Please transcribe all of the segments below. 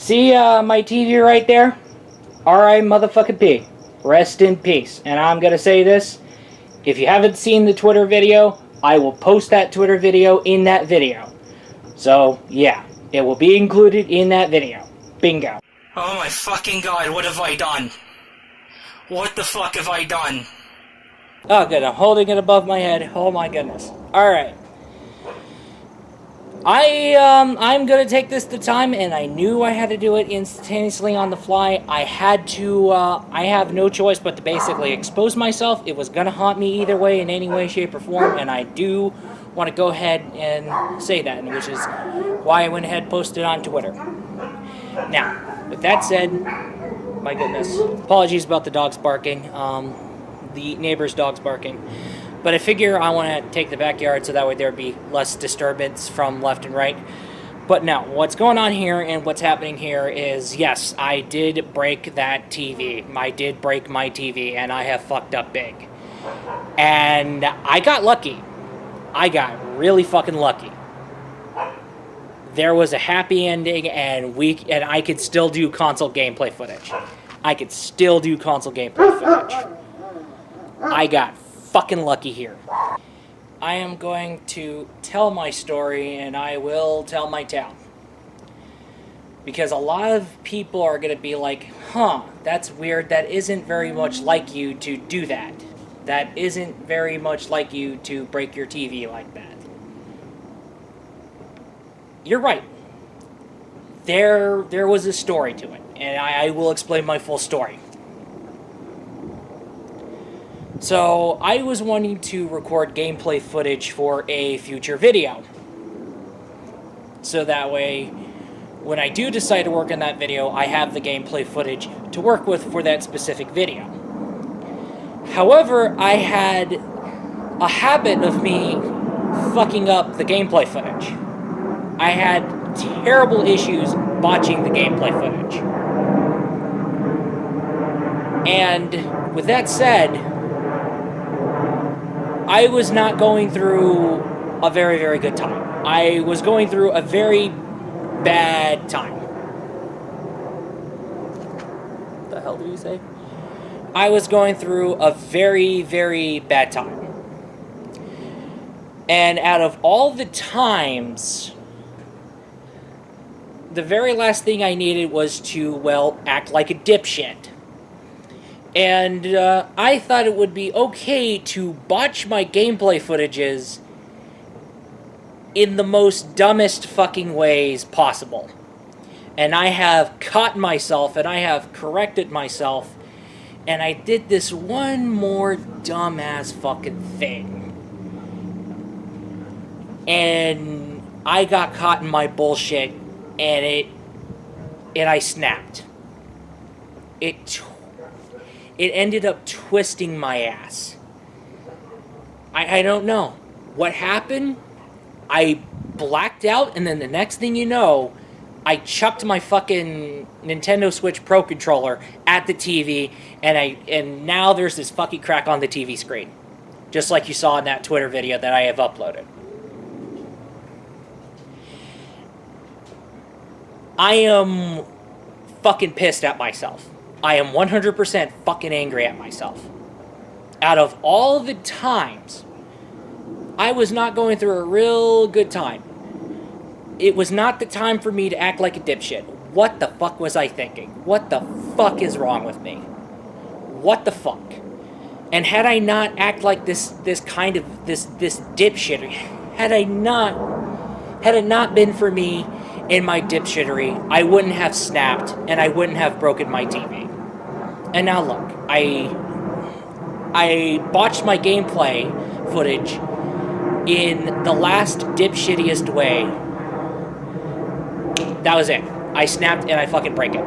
See my TV right there? R.I. motherfucking P. Rest in peace. And I'm gonna say this. If you haven't seen the Twitter video, I will post that Twitter video in that video. So, yeah. It will be included in that video. Bingo. Oh my fucking god, what have I done? What the fuck have I done? Oh, good. I'm holding it above my head. Oh my goodness. Alright. I'm gonna take this to time, and I knew I had to do it instantaneously on the fly. I had to, I have no choice but to basically expose myself. It was gonna haunt me either way, in any way, shape, or form, and I do want to go ahead and say that, which is why I went ahead and posted on Twitter. Now, with that said, my goodness, apologies about the dogs barking, the neighbor's dogs barking. But I figure I want to take the backyard so that way there'd be less disturbance from left and right. But no, what's going on here and what's happening here is, yes, I did break that TV. I did break my TV, and I have fucked up big. And I got lucky. I got really fucking lucky. There was a happy ending, and I could still do console gameplay footage. I could still do console gameplay footage. I got fucking lucky here. I am going to tell my story, and I will tell my tale. Because a lot of people are going to be like, huh, that's weird, that isn't very much like you to do that. That isn't very much like you to break your TV like that. You're right. There was a story to it, and I will explain my full story. So, I was wanting to record gameplay footage for a future video. So that way, when I do decide to work on that video, I have the gameplay footage to work with for that specific video. However, I had a habit of me fucking up the gameplay footage. I had terrible issues botching the gameplay footage. And with that said, I was not going through a very, very good time. I was going through a very bad time. What the hell did you say? I was going through a very, very bad time. And out of all the times, the very last thing I needed was to, well, act like a dipshit. And I thought it would be okay to botch my gameplay footages in the most dumbest fucking ways possible. And I have caught myself, and I have corrected myself, and I did this one more dumbass fucking thing. And I got caught in my bullshit, and I snapped. It ended up twisting my ass. I don't know what happened. I blacked out, and then the next thing you know, I chucked my fucking Nintendo Switch Pro controller at the TV, and now there's this fucking crack on the TV screen. Just like you saw in that Twitter video that I have uploaded. I am fucking pissed at myself. I am 100% fucking angry at myself. Out of all the times, I was not going through a real good time. It was not the time for me to act like a dipshit. What the fuck was I thinking? What the fuck is wrong with me? What the fuck? And had I not act like this dipshit, had it not been for me in my dipshittery, I wouldn't have snapped, and I wouldn't have broken my TV. And now look, I botched my gameplay footage in the last dipshittiest way. That was it. I snapped and I fucking break it.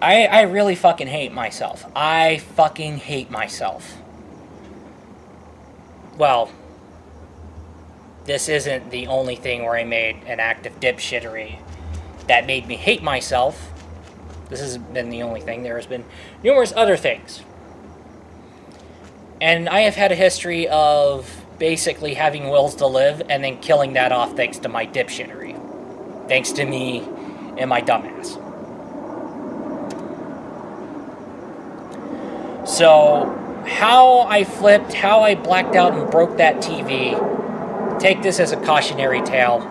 I really fucking hate myself. I fucking hate myself. Well, this isn't the only thing where I made an act of dipshittery that made me hate myself. This hasn't been the only thing. There has been numerous other things. And I have had a history of basically having wills to live and then killing that off thanks to my dipshittery. Thanks to me Am I dumbass? So, how I flipped, how I blacked out and broke that TV, take this as a cautionary tale.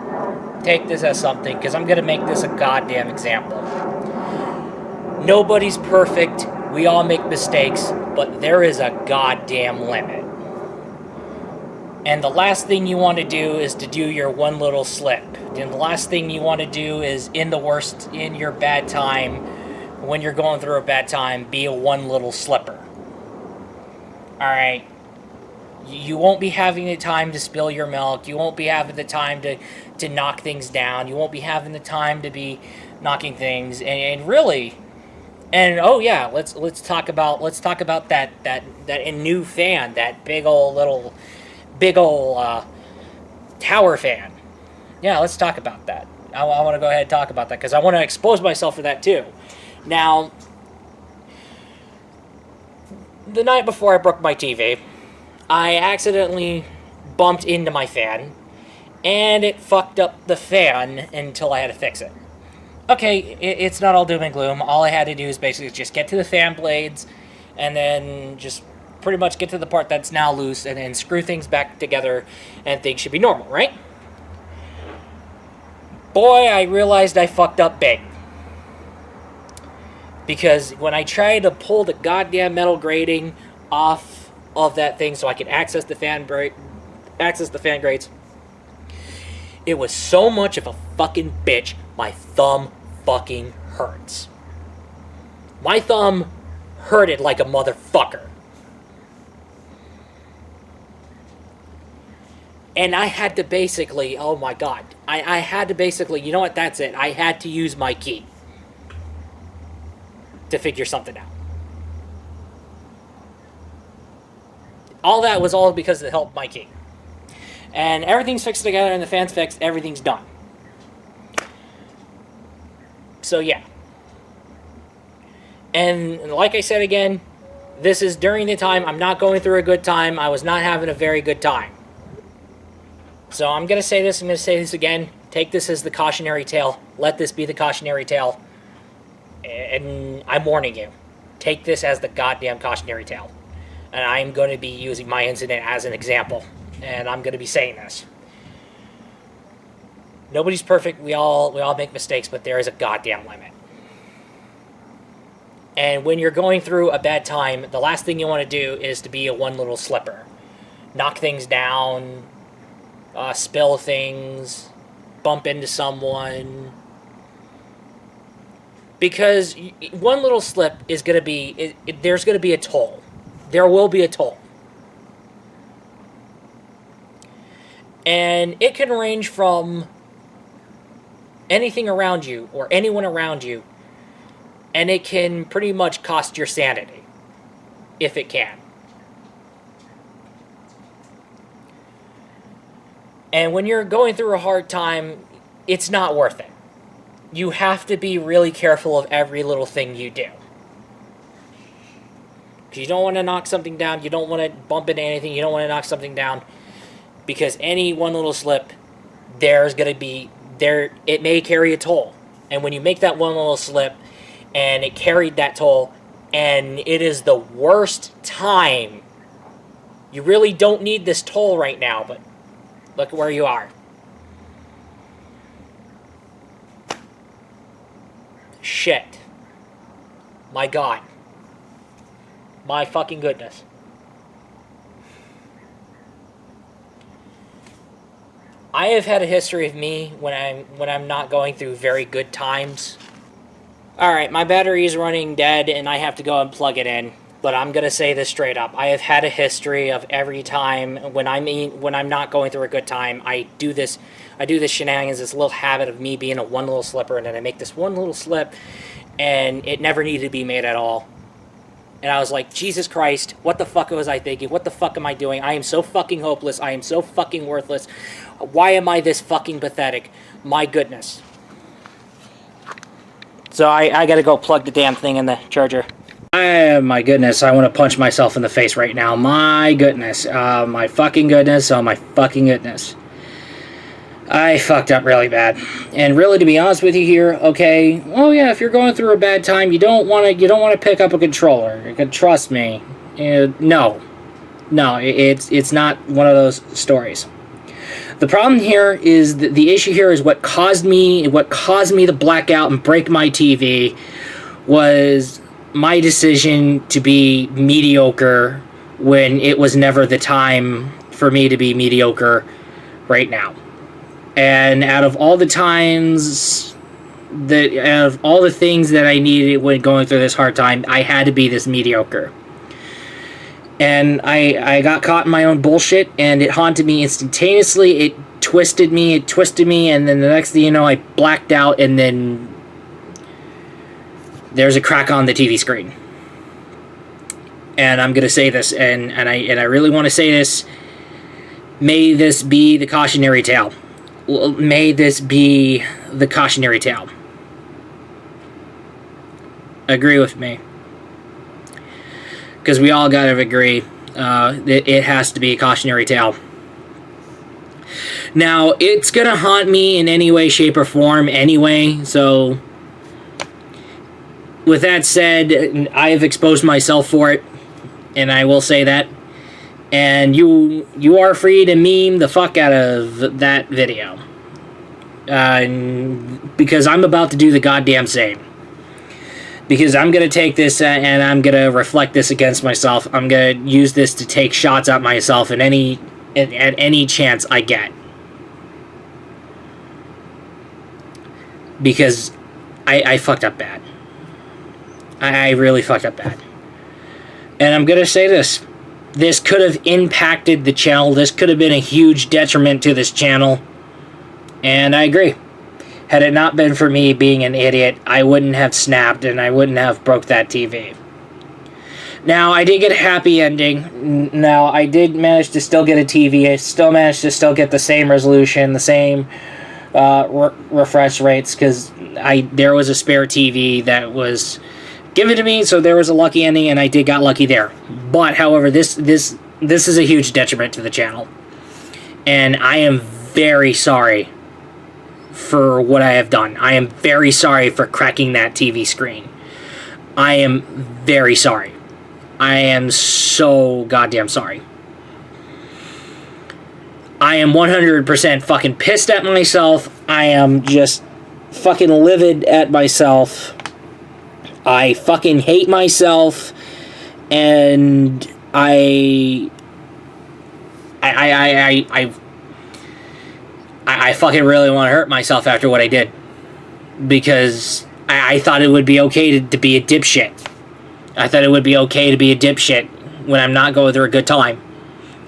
Take this as something, because I'm going to make this a goddamn example. Nobody's perfect. We all make mistakes, but there is a goddamn limit. And the last thing you want to do is to do your one little slip. And the last thing you want to do is, in your bad time, when you're going through a bad time, be a one little slipper. Alright? You won't be having the time to spill your milk. You won't be having the time to knock things down. You won't be having the time to be knocking things. And really, and oh yeah, let's talk about that new fan, that big old tower fan. Yeah, let's talk about that. I want to go ahead and talk about that because I want to expose myself for that too. Now, the night before I broke my TV, I accidentally bumped into my fan, and it fucked up the fan until I had to fix it. Okay, it's not all doom and gloom. All I had to do is basically just get to the fan blades, and then just pretty much get to the part that's now loose, and then screw things back together, and things should be normal, right? Boy, I realized I fucked up big. Because when I tried to pull the goddamn metal grating off of that thing so I could access the fan grates, it was so much of a fucking bitch, my thumb fucking hurts. My thumb hurted like a motherfucker. And I had to basically, oh my god, I had to basically, you know what, that's it. I had to use my key to figure something out. All that was all because of the help of my key. And everything's fixed together and the fan's fixed, everything's done. So yeah. And like I said again, this is during the time I'm not going through a good time. I was not having a very good time. So I'm going to say this, I'm going to say this again. Take this as the cautionary tale. Let this be the cautionary tale. And I'm warning you. Take this as the goddamn cautionary tale. And I'm going to be using my incident as an example. And I'm going to be saying this. Nobody's perfect. We all make mistakes, but there is a goddamn limit. And when you're going through a bad time, the last thing you want to do is to be a one little slipper. Knock things down, spill things, bump into someone. Because one little slip is going to be, there's going to be a toll. There will be a toll. And it can range from anything around you or anyone around you, and it can pretty much cost your sanity, if it can. And when you're going through a hard time, it's not worth it. You have to be really careful of every little thing you do. Because you don't want to knock something down, you don't want to bump into anything, you don't want to knock something down. Because any one little slip, there's going to be, it may carry a toll. And when you make that one little slip, and it carried that toll, and it is the worst time, you really don't need this toll right now, but look at where you are. Shit. My God. My fucking goodness. I have had a history of me when I'm not going through very good times. Alright, my battery is running dead and I have to go and plug it in. But I'm going to say this straight up. I have had a history of every time when I'm not going through a good time, I do this shenanigans, this little habit of me being a one little slipper, and then I make this one little slip, and it never needed to be made at all. And I was like, Jesus Christ, what the fuck was I thinking? What the fuck am I doing? I am so fucking hopeless. I am so fucking worthless. Why am I this fucking pathetic? My goodness. So I gotta go plug the damn thing in the charger. My goodness, I want to punch myself in the face right now. My goodness. My fucking goodness. Oh, my fucking goodness. I fucked up really bad. And really, to be honest with you here, okay, well, yeah, if you're going through a bad time, you don't want to pick up a controller. You can trust me. No, it's not one of those stories. The problem here is the issue here is what caused me to black out and break my TV was my decision to be mediocre when it was never the time for me to be mediocre right now. And out of all the times out of all the things that I needed when going through this hard time, I had to be this mediocre. And I got caught in my own bullshit, and it haunted me instantaneously. It twisted me, and then the next thing you know, I blacked out, and then there's a crack on the TV screen. And I'm gonna say this, and I really want to say this. May this be the cautionary tale. May this be the cautionary tale. Agree with me. Because we all gotta agree it has to be a cautionary tale. Now, it's gonna haunt me in any way, shape, or form anyway, so with that said, I have exposed myself for it, and I will say that. And you are free to meme the fuck out of that video. Because I'm about to do the goddamn same. Because I'm going to take this and I'm going to reflect this against myself. I'm going to use this to take shots at myself at any chance I get. Because I fucked up bad. I really fucked up bad. And I'm going to say this. This could have impacted the channel. This could have been a huge detriment to this channel. And I agree. Had it not been for me being an idiot, I wouldn't have snapped and I wouldn't have broke that TV. Now, I did get a happy ending. Now, I did manage to still get a TV. I still managed to still get the same resolution, the same refresh rates, because there was a spare TV that was given to me, so there was a lucky ending, and I got lucky there. But, however, this is a huge detriment to the channel. And I am very sorry for what I have done. I am very sorry for cracking that TV screen. I am very sorry. I am so goddamn sorry. I am 100% fucking pissed at myself. I am just fucking livid at myself. I fucking hate myself. And I fucking really want to hurt myself after what I did. Because I thought it would be okay to be a dipshit. I thought it would be okay to be a dipshit when I'm not going through a good time.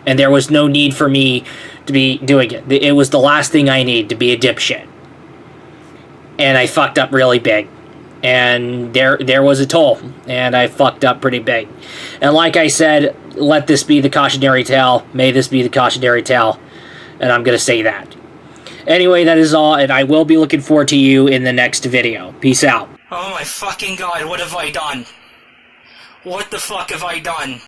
And there was no need for me to be doing it. It was the last thing I need to be a dipshit. And I fucked up really big. And there was a toll. And I fucked up pretty big. And like I said, let this be the cautionary tale. May this be the cautionary tale. And I'm going to say that. Anyway, that is all. And I will be looking forward to you in the next video. Peace out. Oh my fucking god, what have I done? What the fuck have I done?